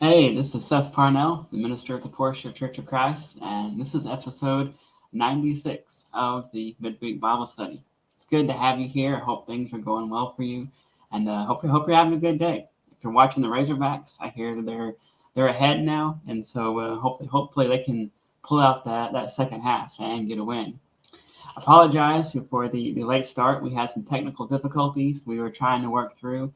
Hey, this is Seth Parnell, the minister of the Portia Church of Christ, and this is episode 96 of the Midweek Bible Study. It's good to have you here. I hope things are going well for you, and hope you're having a good day. If you're watching the Razorbacks, I hear that they're ahead now, and so hopefully they can pull out that second half and get a win. Apologize for the late start. We had some technical difficulties we were trying to work through.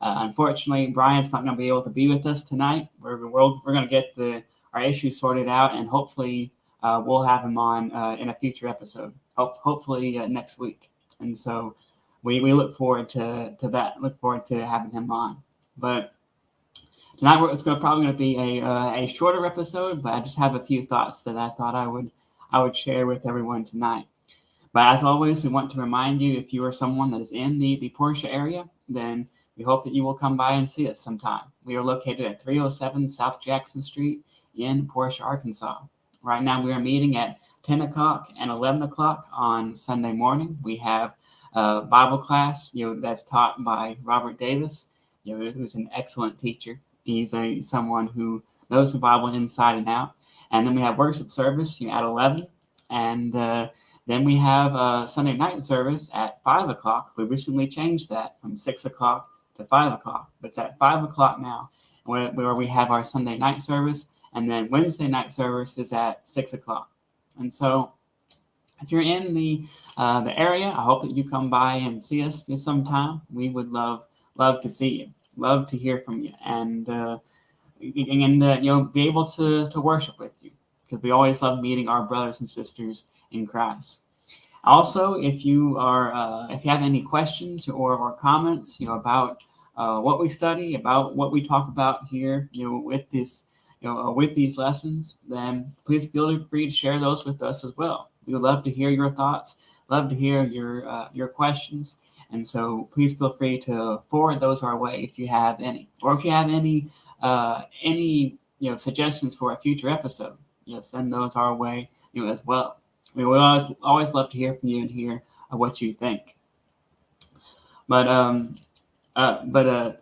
Unfortunately, Brian's not going to be able to be with us tonight. We're going to get our issues sorted out, and hopefully we'll have him on in a future episode, hopefully next week. And so we look forward to that. Look forward to having him on. But tonight it's probably going to be a shorter episode, but I just have a few thoughts that I thought I would share with everyone tonight. But as always, we want to remind you, if you are someone that is in the Portia area, then we hope that you will come by and see us sometime. We are located at 307 South Jackson Street in Portia, Arkansas. Right now we are meeting at 10 o'clock and 11 o'clock on Sunday morning. We have a Bible class, that's taught by Robert Davis, who's an excellent teacher. He's someone who knows the Bible inside and out. And then we have worship service at 11, and then we have a Sunday night service at 5 o'clock. We recently changed that from 6 o'clock to 5 o'clock, but it's at 5 o'clock now, where we have our Sunday night service, and then Wednesday night service is at 6 o'clock. And so if you're in the area, I hope that you come by and see us sometime. We would love to see you, love to hear from you, and be able to worship with you, because we always love meeting our brothers and sisters in Christ. Also, if you have any questions or comments, about what we study, about what we talk about here, with these lessons, then please feel free to share those with us as well. We would love to hear your thoughts, love to hear your questions, and so please feel free to forward those our way if you have any, or if you have any suggestions for a future episode, send those our way, as well. We always love to hear from you and hear what you think. But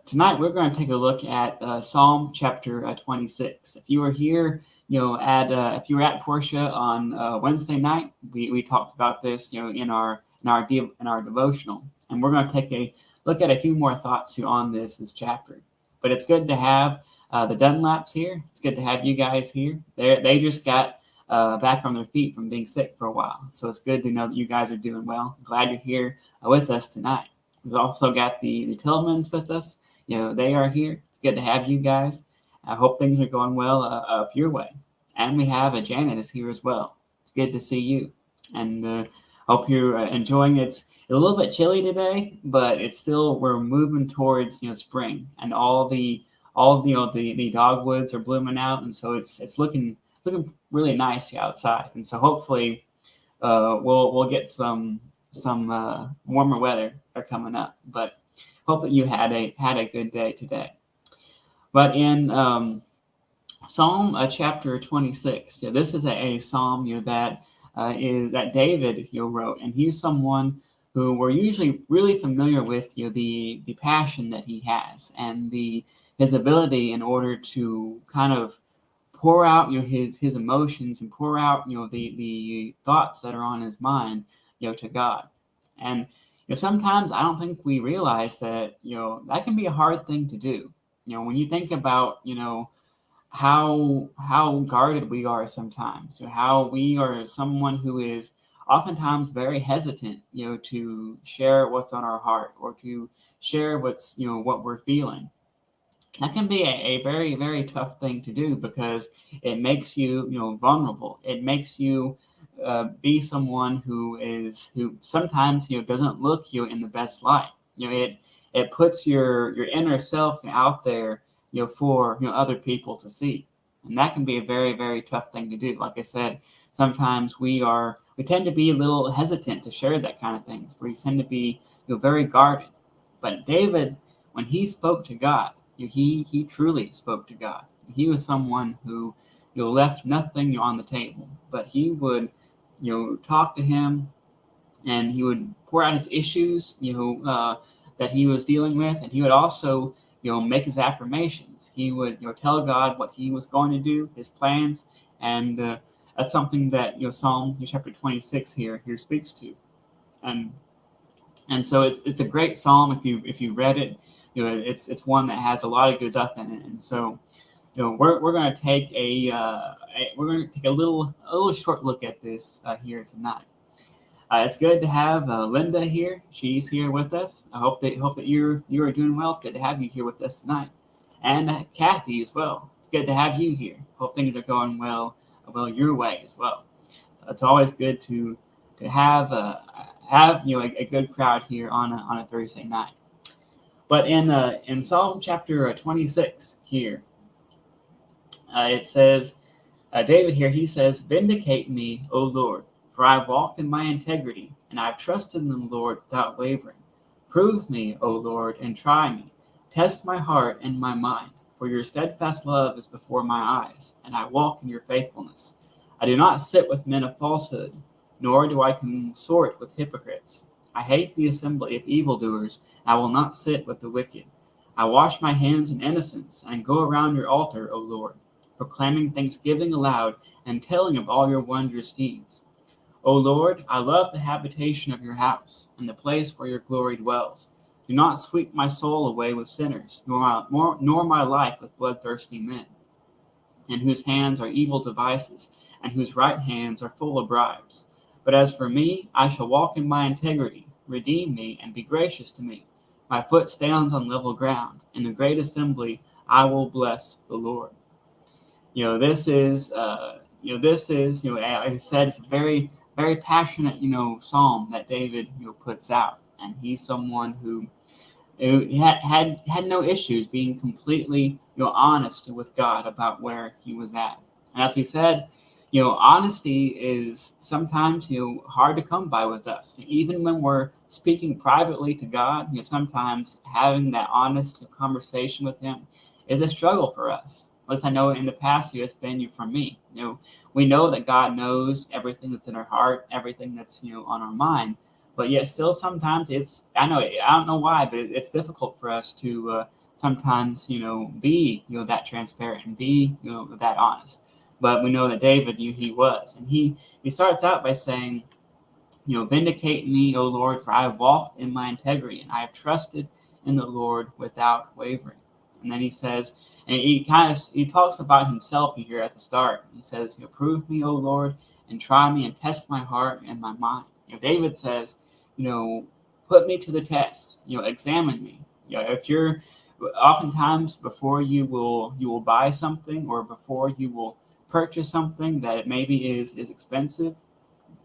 tonight we're going to take a look at Psalm chapter 26. If you were here, if you were at Portia on Wednesday night, we talked about this, in our devotional, and we're going to take a look at a few more thoughts on this chapter. But it's good to have the Dunlaps here. It's good to have you guys here. They just got back on their feet from being sick for a while. So it's good to know that you guys are doing well. Glad you're here with us tonight. We've also got the Tillmans with us. They are here. It's good to have you guys. I hope things are going well up your way. And we have Janet is here as well. It's good to see you. And hope you're enjoying it. It's a little bit chilly today, but we're moving towards spring, and all the dogwoods are blooming out, and so it's looking really nice outside. And so hopefully we'll get some warmer weather coming up. But hope that you had a good day today. But in Psalm chapter 26, this is a psalm that David wrote, and he's someone who we're usually really familiar with the passion that he has and the his ability in order to kind of pour out his emotions and pour out the thoughts that are on his mind to God. And sometimes I don't think we realize that that can be a hard thing to do. When you think about how guarded we are sometimes, so how we are someone who is oftentimes very hesitant to share what's on our heart or to share what we're feeling. That can be a very, very tough thing to do because it makes you, vulnerable. It makes you be someone who sometimes doesn't look in the best light. It puts your inner self out there for other people to see, and that can be a very, very tough thing to do. Like I said, sometimes we tend to be a little hesitant to share that kind of things. We tend to be very guarded. But David, when he spoke to God, he truly spoke to God. He was someone who left nothing on the table, but he would talk to him, and he would pour out his issues that he was dealing with, and he would also make his affirmations. He would tell God what he was going to do, his plans, and that's something that Psalm chapter 26 here speaks to. And so it's a great psalm if you read it. It's one that has a lot of good stuff in it. And so we're going to take a little short look at this here tonight. It's good to have Linda here. She's here with us. I hope that you are doing well. It's good to have you here with us tonight, and Kathy as well. It's good to have you here. Hope things are going well your way as well. It's always good to have a good crowd here on a Thursday night. But in Psalm chapter 26 here, it says, David here, he says, "Vindicate me, O Lord, for I have walked in my integrity, and I have trusted in the Lord without wavering. Prove me, O Lord, and try me. Test my heart and my mind, for your steadfast love is before my eyes, and I walk in your faithfulness. I do not sit with men of falsehood, nor do I consort with hypocrites. I hate the assembly of evildoers, and I will not sit with the wicked. I wash my hands in innocence, and go around your altar, O Lord, proclaiming thanksgiving aloud and telling of all your wondrous deeds. O Lord, I love the habitation of your house, and the place where your glory dwells. Do not sweep my soul away with sinners, nor my life with bloodthirsty men, in whose hands are evil devices, and whose right hands are full of bribes. But as for me, I shall walk in my integrity. Redeem me, and be gracious to me. My foot stands on level ground. In the great assembly, I will bless the Lord." This is, like I said, it's a very, very passionate, psalm that David, puts out, and he's someone who had no issues being completely, honest with God about where he was at. And as we said, honesty is sometimes, hard to come by with us. Even when we're speaking privately to God, sometimes having that honest conversation with him is a struggle for us. At least I know in the past, it's been for me. We know that God knows everything that's in our heart, everything that's, on our mind. But yet still sometimes I don't know why, but it's difficult for us to sometimes, be, that transparent and be, that honest. But we know that David, he was. And he starts out by saying, "Vindicate me, O Lord, for I have walked in my integrity, and I have trusted in the Lord without wavering." And then he says, and he talks about himself here at the start. He says, "Prove me, O Lord, and try me, and test my heart and my mind." David says, "Put me to the test. Examine me." If you're oftentimes before you will buy something, or before you will purchase something that maybe is expensive,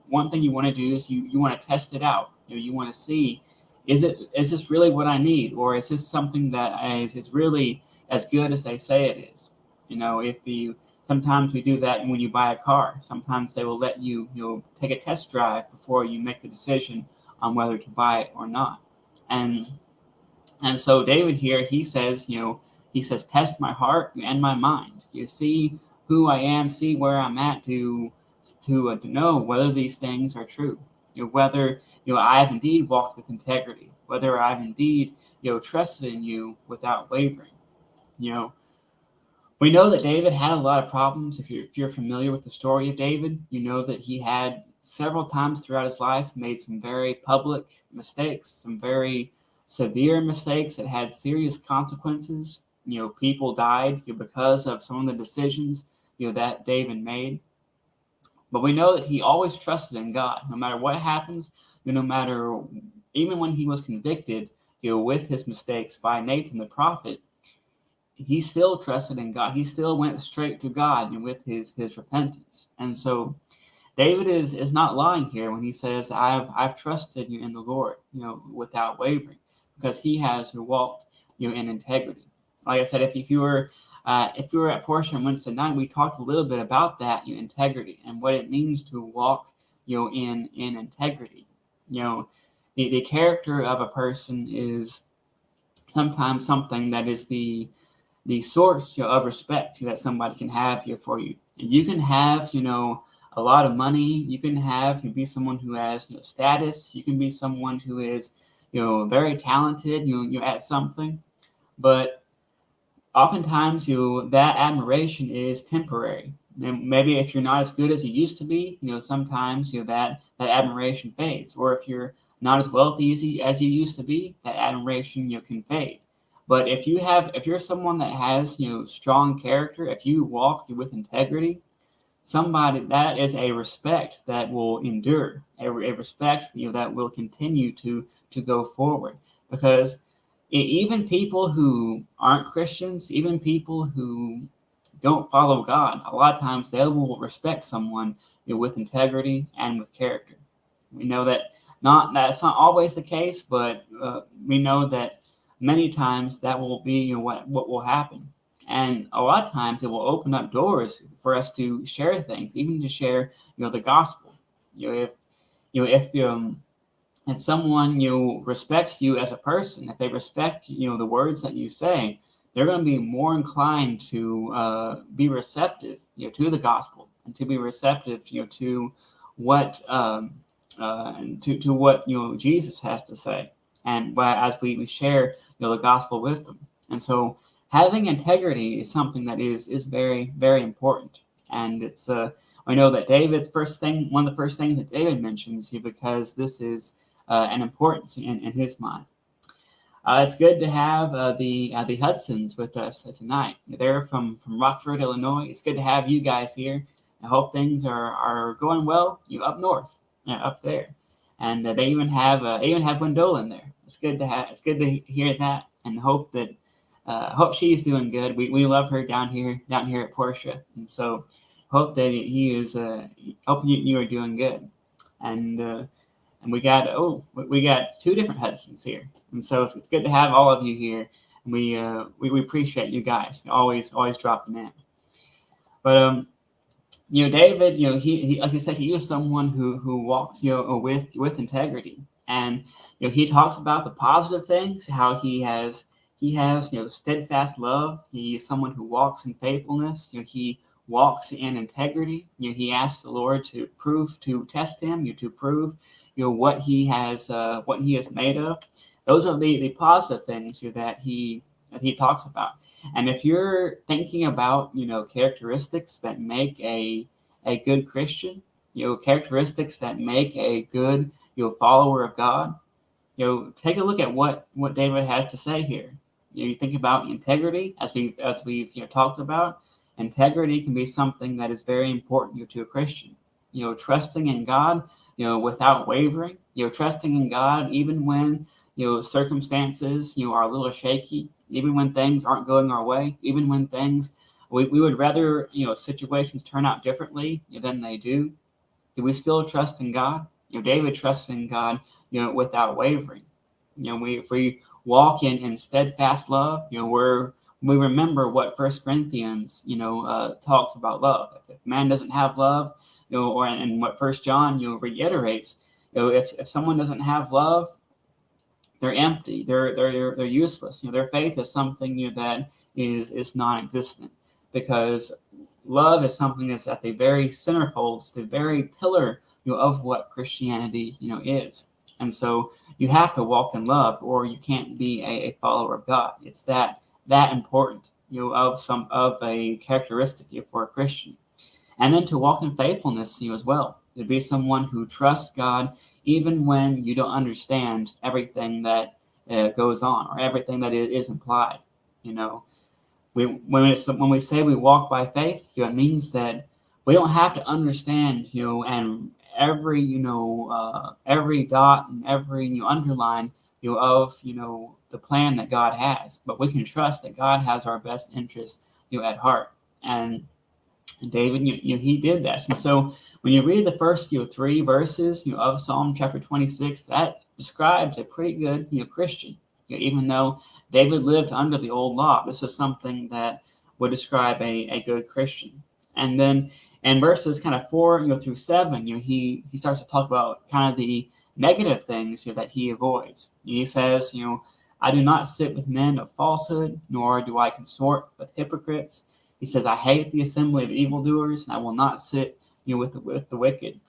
one thing you want to do is you want to test it out. You want to see, is this really what I need, or is this something that is really as good as they say it is? If you sometimes we do that when you buy a car. Sometimes they will let you take a test drive before you make the decision on whether to buy it or not. And so David here, he says, he he says, test my heart and my mind. You see who I am, see where I'm at to know whether these things are true. Whether I have indeed walked with integrity, whether I've indeed trusted in you without wavering. You know, we know that David had a lot of problems. If you're familiar with the story of David, you know that he had several times throughout his life made some very public mistakes, some very severe mistakes that had serious consequences. People died because of some of the decisions that David made. But we know that he always trusted in God, no matter what happens. No matter even when he was convicted, with his mistakes by Nathan the prophet, he still trusted in God. He still went straight to God with his repentance. And so David is not lying here when he says, I've trusted you in the Lord, without wavering, because he has walked in integrity. Like I said, if you were at Portia on Wednesday night, we talked a little bit about that, integrity, and what it means to walk in integrity. The character of a person is sometimes something that is the source of respect that somebody can have here for you. You can have a lot of money. You can be someone who has status. You can be someone who is very talented at something, but oftentimes that admiration is temporary. And maybe if you're not as good as you used to be, sometimes that admiration fades. Or if you're not as wealthy as you used to be, that admiration can fade. But if you're someone that has strong character, if you walk with integrity, somebody that is a respect that will endure, a respect that will continue to go forward. Because even people who aren't Christians, even people who don't follow God, a lot of times they will respect someone with integrity and with character. We know that's not always the case, but we know that many times that will be what will happen. And a lot of times it will open up doors for us to share things, even to share the gospel. If someone respects you as a person, if they respect the words that you say, they're going to be more inclined to be receptive to the gospel, and to be receptive to what to what Jesus has to say, and as we share the gospel with them. And so having integrity is something that is very, very important. And it's I know that one of the first things that David mentions, because this is an importance in his mind. It's good to have the Hudsons with us tonight. They're from Rockford, Illinois. It's good to have you guys here. I hope things are going well. Up north, up there, and they even have Wendell in there. It's good to hear that, and hope she's doing good. We love her down here at Portia, and so hope that hope you are doing good. And we got two different Hudsons here, and so it's good to have all of you here. And we appreciate you guys always dropping in. But David, he like I said, he was someone who walks with integrity, and he talks about the positive things, how he has steadfast love. He is someone who walks in faithfulness. He walks in integrity. He asks the Lord to test him, to prove what he is made of. Those are the positive things that he talks about. And if you're thinking about characteristics that make a good Christian, characteristics that make a good follower of God, take a look at what David has to say here. You think about integrity, as we've talked about. Integrity can be something that is very important to a Christian. Trusting in God, without wavering. Trusting in God even when circumstances are a little shaky, even when things aren't going our way, even when things we would rather situations turn out differently than they do. Do we still trust in God? David trusted in God, without wavering. If we walk in steadfast love, we remember what 1 Corinthians, talks about love. If man doesn't have love, or and what 1 John, reiterates, if someone doesn't have love, they're empty. They're useless. Their faith is something that is non-existent, because love is something that's at the very centerfold, it's the very pillar, of what Christianity, is. And so you have to walk in love, or you can't be a follower of God. It's that important, of a characteristic, for a Christian. And then to walk in faithfulness, as well, to be someone who trusts God even when you don't understand everything that goes on, or everything that is implied. When we say we walk by faith, it means that we don't have to understand, and every dot and every underline, of the plan that God has, but we can trust that God has our best interests, at heart. And David, he did this. And so when you read the first, three verses, of Psalm chapter 26, that describes a pretty good, Christian. Even though David lived under the old law, this is something that would describe a good Christian. And then in verses kind of 4, through 7, he starts to talk about kind of the negative things, that he avoids. He says, I do not sit with men of falsehood, nor do I consort with hypocrites. He says, I hate the assembly of evildoers, and I will not sit, with the wicked.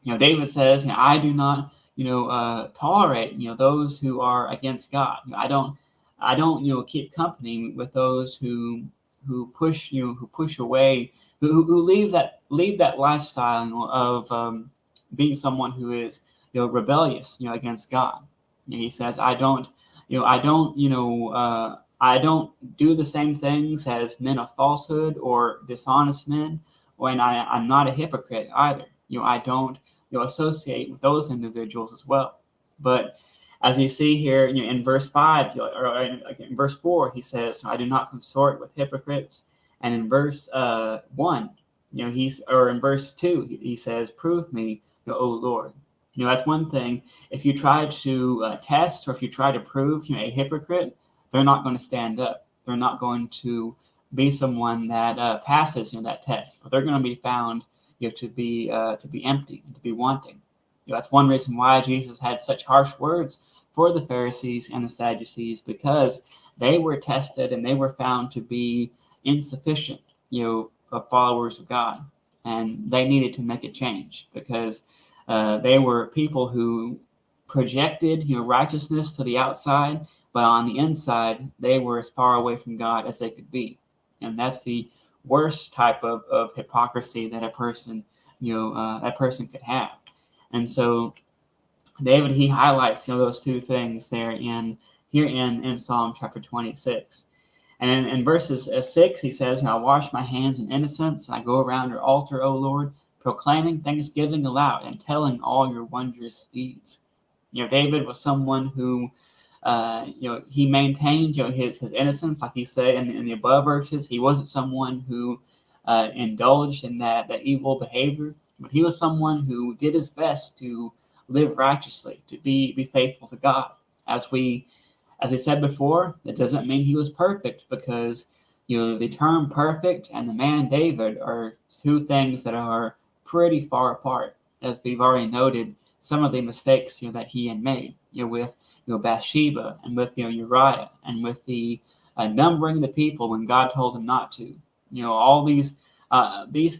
David says, I do not, tolerate, those who are against God. I don't, keep company with those who push, who push away, who lead that lifestyle, of being someone who is, rebellious, against God. He says, I don't do the same things as men of falsehood or dishonest men, and I'm not a hypocrite either. I don't associate with those individuals as well. But as you see here, in verse 5, or in verse 4, he says, I do not consort with hypocrites. And in verse 1, in verse 2, he says, prove me, O Lord. That's one thing. If you try to test, or if you try to prove, a hypocrite, they're not going to stand up. They're not going to be someone that passes, that test. They're going to be found, to be empty and to be wanting. That's one reason why Jesus had such harsh words for the Pharisees and the Sadducees, because they were tested and they were found to be insufficient, followers of God, and they needed to make a change, because they were people who projected, righteousness to the outside, but on the inside, they were as far away from God as they could be. And that's the worst type of hypocrisy that a person could have. And so David, he highlights, those two things there in Psalm chapter 26. And in verses 6, he says, I wash my hands in innocence, and I go around your altar, O Lord, proclaiming thanksgiving aloud and telling all your wondrous deeds. David was someone who, he maintained, his innocence, like he said in the above verses. He wasn't someone who indulged in that evil behavior, but he was someone who did his best to live righteously, to be faithful to God. As I said before, it doesn't mean he was perfect, because the term perfect and the man David are two things that are pretty far apart, as we've already noted some of the mistakes that he had made, with Bathsheba, and with Uriah, and with the numbering the people when God told him not to. All these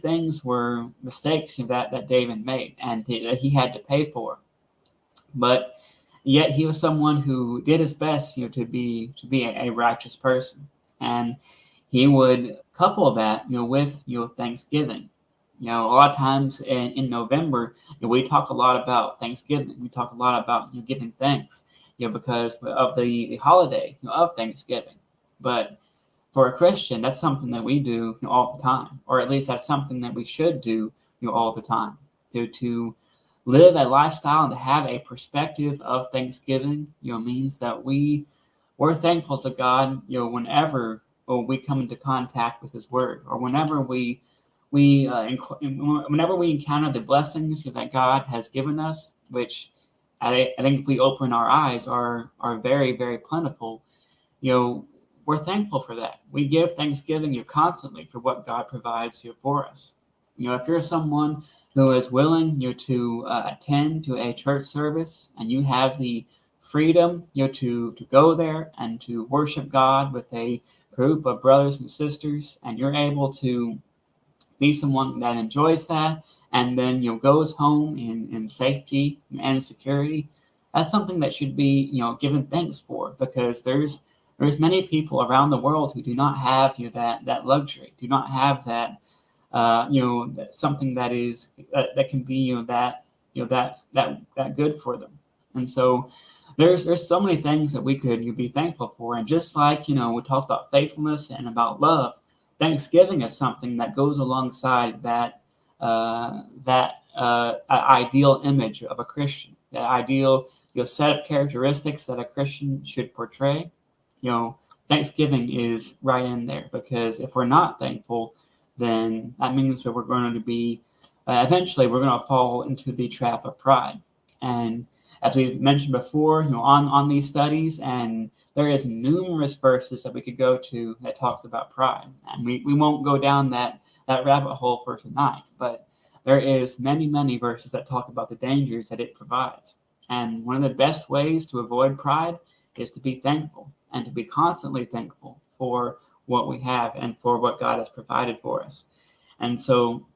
things were mistakes that David made, and that he had to pay for. But yet he was someone who did his best, to be a righteous person, and he would couple that, with Thanksgiving. A lot of times in November, we talk a lot about Thanksgiving. We talk a lot about giving thanks, because of the holiday of Thanksgiving. But for a Christian, that's something that we do all the time, or at least that's something that we should do all the time. To live a lifestyle and to have a perspective of Thanksgiving, means that we're thankful to God, whenever we come into contact with His Word, or whenever whenever we encounter the blessings that God has given us, which I think if we open our eyes are very, very plentiful, we're thankful for that. We give thanksgiving constantly for what God provides for us. If you're someone who is willing to attend to a church service, and you have the freedom to go there and to worship God with a group of brothers and sisters, and you're able to be someone that enjoys that, and then goes home in safety and security, that's something that should be given thanks for, because there's many people around the world who do not have that luxury, do not have that something that is that can be that good for them. And so there's so many things that we could be thankful for. And just like we talked about faithfulness and about love, Thanksgiving is something that goes alongside that ideal image of a Christian, that ideal set of characteristics that a Christian should portray. Thanksgiving is right in there, because if we're not thankful, then that means that we're going to be eventually we're going to fall into the trap of pride. And as we mentioned before, on these studies, and there is numerous verses that we could go to that talks about pride, and we won't go down that rabbit hole for tonight, but there is many verses that talk about the dangers that it provides. And one of the best ways to avoid pride is to be thankful, and to be constantly thankful for what we have and for what God has provided for us. And so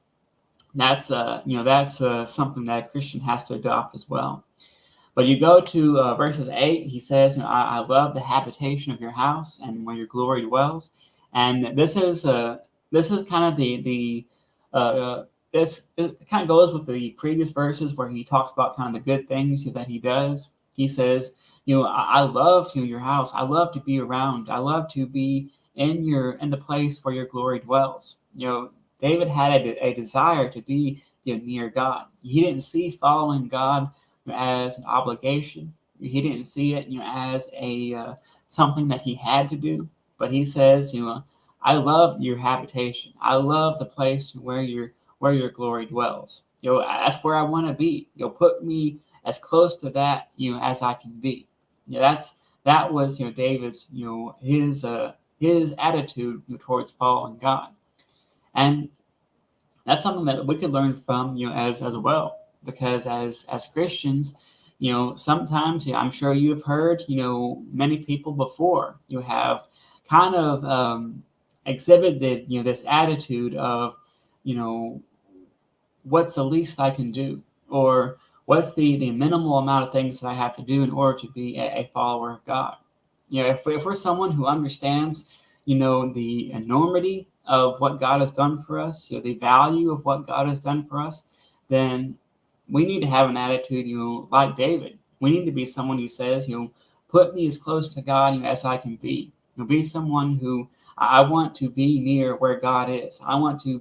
that's something that a Christian has to adopt as well. But you go to verses 8, he says, I love the habitation of your house and where your glory dwells. And this is kind of this it kind of goes with the previous verses where he talks about kind of the good things that he does. He says, I love your house. I love to be around. I love to be in the place where your glory dwells. David had a desire to be near God. He didn't see following God as an obligation. He didn't see it as a something that he had to do. But he says, I love your habitation. I love the place where your glory dwells. That's where I want to be. Put me as close to that as I can be. That was David's his attitude towards following God. And that's something that we could learn from as well, because as Christians, sometimes I'm sure you've heard many people before have kind of exhibited this attitude of what's the least I can do, or what's the minimal amount of things that I have to do in order to be a follower of God. If we're someone who understands the enormity of what God has done for us, the value of what God has done for us, then we need to have an attitude like David. We need to be someone who says, put me as close to God as I can be. Be someone who I want to be near where God is. I want to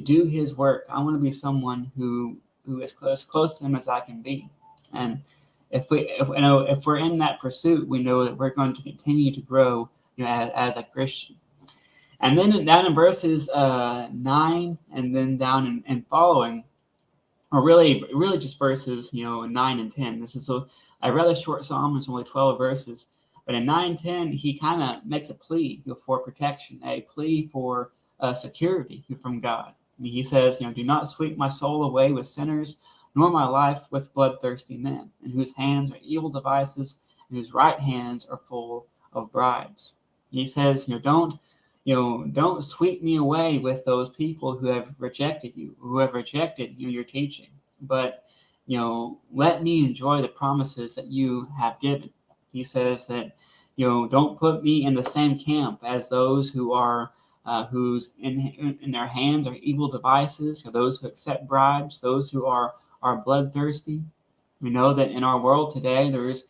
do his work. I want to be someone who is close to him as I can be. And if we're in that pursuit, we know that we're going to continue to grow as a Christian. And then down in verses 9 and then down and following, or really just verses 9 and 10. This is a rather short psalm. It's only 12 verses. But in 9 and 10, he kind of makes a plea for protection, a plea for security from God. He says, do not sweep my soul away with sinners, nor my life with bloodthirsty men, in whose hands are evil devices, and whose right hands are full of bribes. He says, don't sweep me away with those people who have rejected you, who have rejected your teaching. But let me enjoy the promises that you have given. He says that don't put me in the same camp as those who are whose in their hands are evil devices, or those who accept bribes, those who are bloodthirsty. We know that in our world today, there's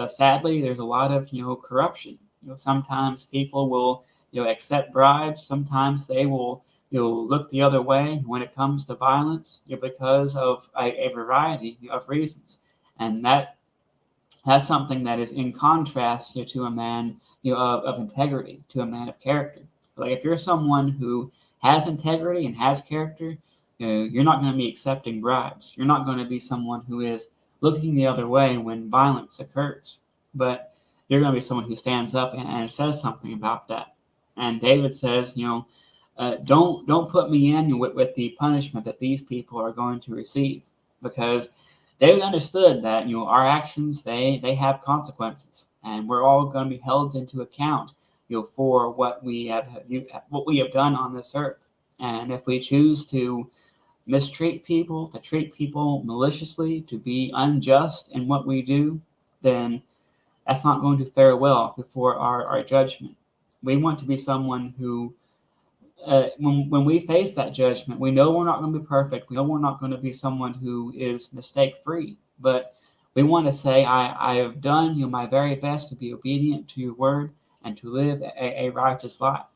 sadly there's a lot of corruption. Sometimes people will accept bribes. Sometimes they will look the other way when it comes to violence, because of a variety of reasons, and that's something that is in contrast to a man of integrity, to a man of character. Like if you're someone who has integrity and has character, you're not going to be accepting bribes. You're not going to be someone who is looking the other way when violence occurs. But you're going to be someone who stands up and says something about that. And David says, don't put me in with the punishment that these people are going to receive, because David understood that our actions they have consequences, and we're all going to be held into account for what we have done on this earth. And if we choose to mistreat people, to treat people maliciously, to be unjust in what we do, then that's not going to fare well before our judgment. We want to be someone who, when we face that judgment, we know we're not going to be perfect. We know we're not going to be someone who is mistake-free. But we want to say, I have done my very best to be obedient to your word and to live a righteous life.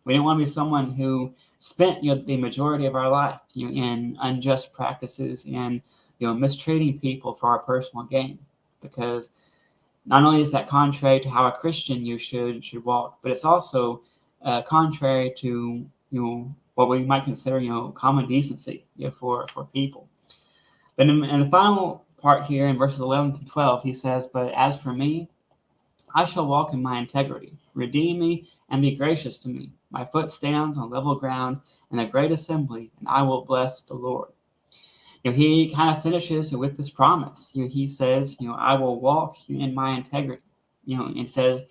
We don't want to be someone who spent the majority of our life in unjust practices and mistreating people for our personal gain, because not only is that contrary to how a Christian should walk, but it's also contrary to what we might consider common decency for people. Then in the final part here in verses 11 to 12, he says, "But as for me, I shall walk in my integrity. Redeem me and be gracious to me. My foot stands on level ground in a great assembly, and I will bless the Lord." He kind of finishes with this promise. He says, I will walk in my integrity. And says,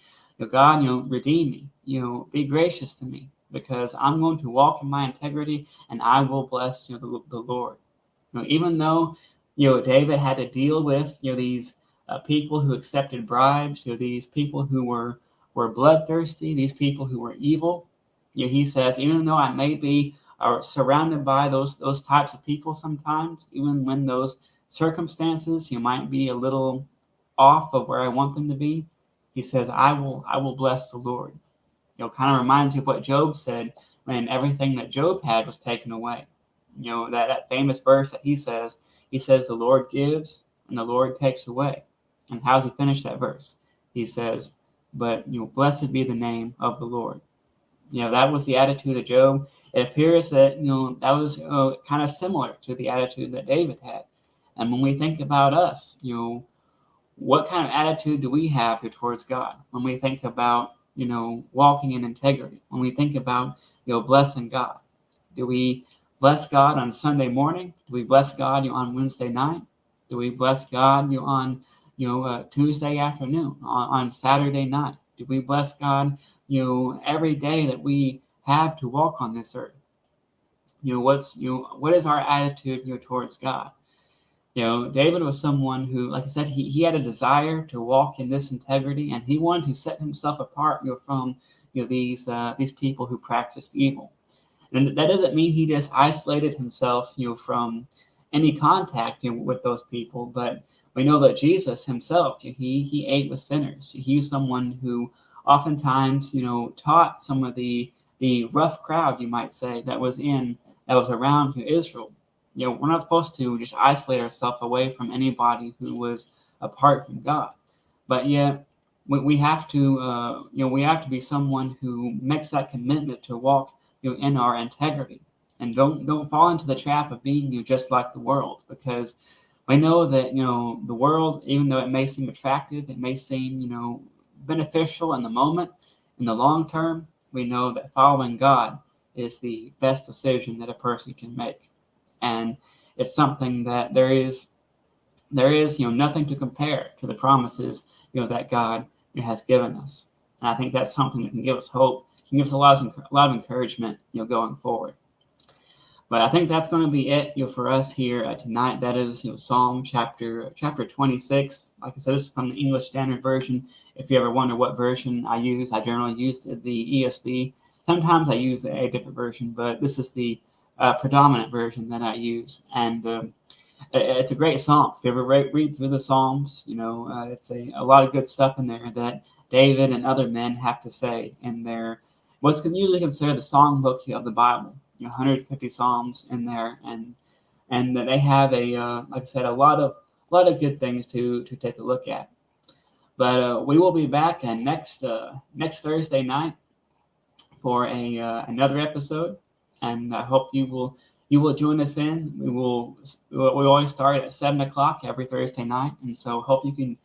God, redeem me. Be gracious to me, because I'm going to walk in my integrity, and I will bless the Lord. Even though David had to deal with these people who accepted bribes, these people who were bloodthirsty, these people who were evil. He says, even though I may be surrounded by those types of people sometimes, even when those circumstances might be a little off of where I want them to be, he says, I will bless the Lord. Kind of reminds you of what Job said when everything that Job had was taken away. That famous verse that he says, the Lord gives and the Lord takes away. And how does he finish that verse? He says, but blessed be the name of the Lord. That was the attitude of Job. It appears that that was kind of similar to the attitude that David had. And when we think about us, what kind of attitude do we have towards God? When we think about walking in integrity, when we think about blessing God, do we bless God on Sunday morning? Do we bless God on Wednesday night? Do we bless God on Tuesday afternoon, on Saturday night? Do we bless God every day that we have to walk on this earth? What is our attitude towards God? David was someone who, like I said, he had a desire to walk in this integrity, and he wanted to set himself apart from these people who practiced evil. And that doesn't mean he just isolated himself from any contact with those people, but we know that Jesus himself, he ate with sinners. He was someone who oftentimes taught some of the rough crowd, you might say, that was around Israel. We're not supposed to just isolate ourselves away from anybody who was apart from God, but yet we have to be someone who makes that commitment to walk in our integrity, and don't fall into the trap of being just like the world, because we know that the world, even though it may seem attractive, it may seem beneficial in the moment, in the long term, we know that following God is the best decision that a person can make. And it's something that there is nothing to compare to the promises that God has given us. And I think that's something that can give us hope, can give us a lot of encouragement going forward. But I think that's going to be it for us here tonight. That is Psalm chapter 26. Like I said, this is from the English Standard Version. If you ever wonder what version I use, I generally use the ESV. Sometimes I use a different version, but this is the predominant version that I use. And it's a great psalm. If you ever read through the Psalms, it's a lot of good stuff in there that David and other men have to say in their what's usually considered the songbook of the Bible. 150 psalms in there, and they have like I said, a lot of good things to take a look at. But we will be back next Thursday night for another episode, and I hope you will join us in. We always start at 7:00 every Thursday night, and so hope you can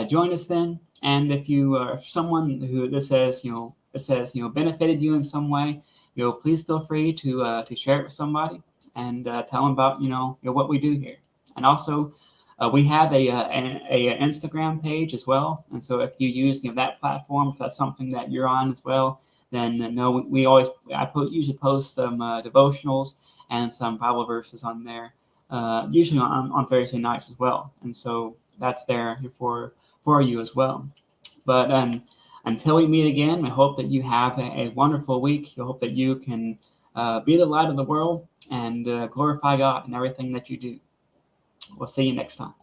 join us then. And if you are someone who this says benefited you in some way, please feel free to share it with somebody and tell them about what we do here. And also, We have a Instagram page as well, and so if you use that platform, if that's something that you're on as well, then no, usually post some devotionals and some Bible verses on there, usually on Thursday nights as well, and so that's there for you as well. But until we meet again, I hope that you have a wonderful week. I hope that you can be the light of the world and glorify God in everything that you do. We'll see you next time.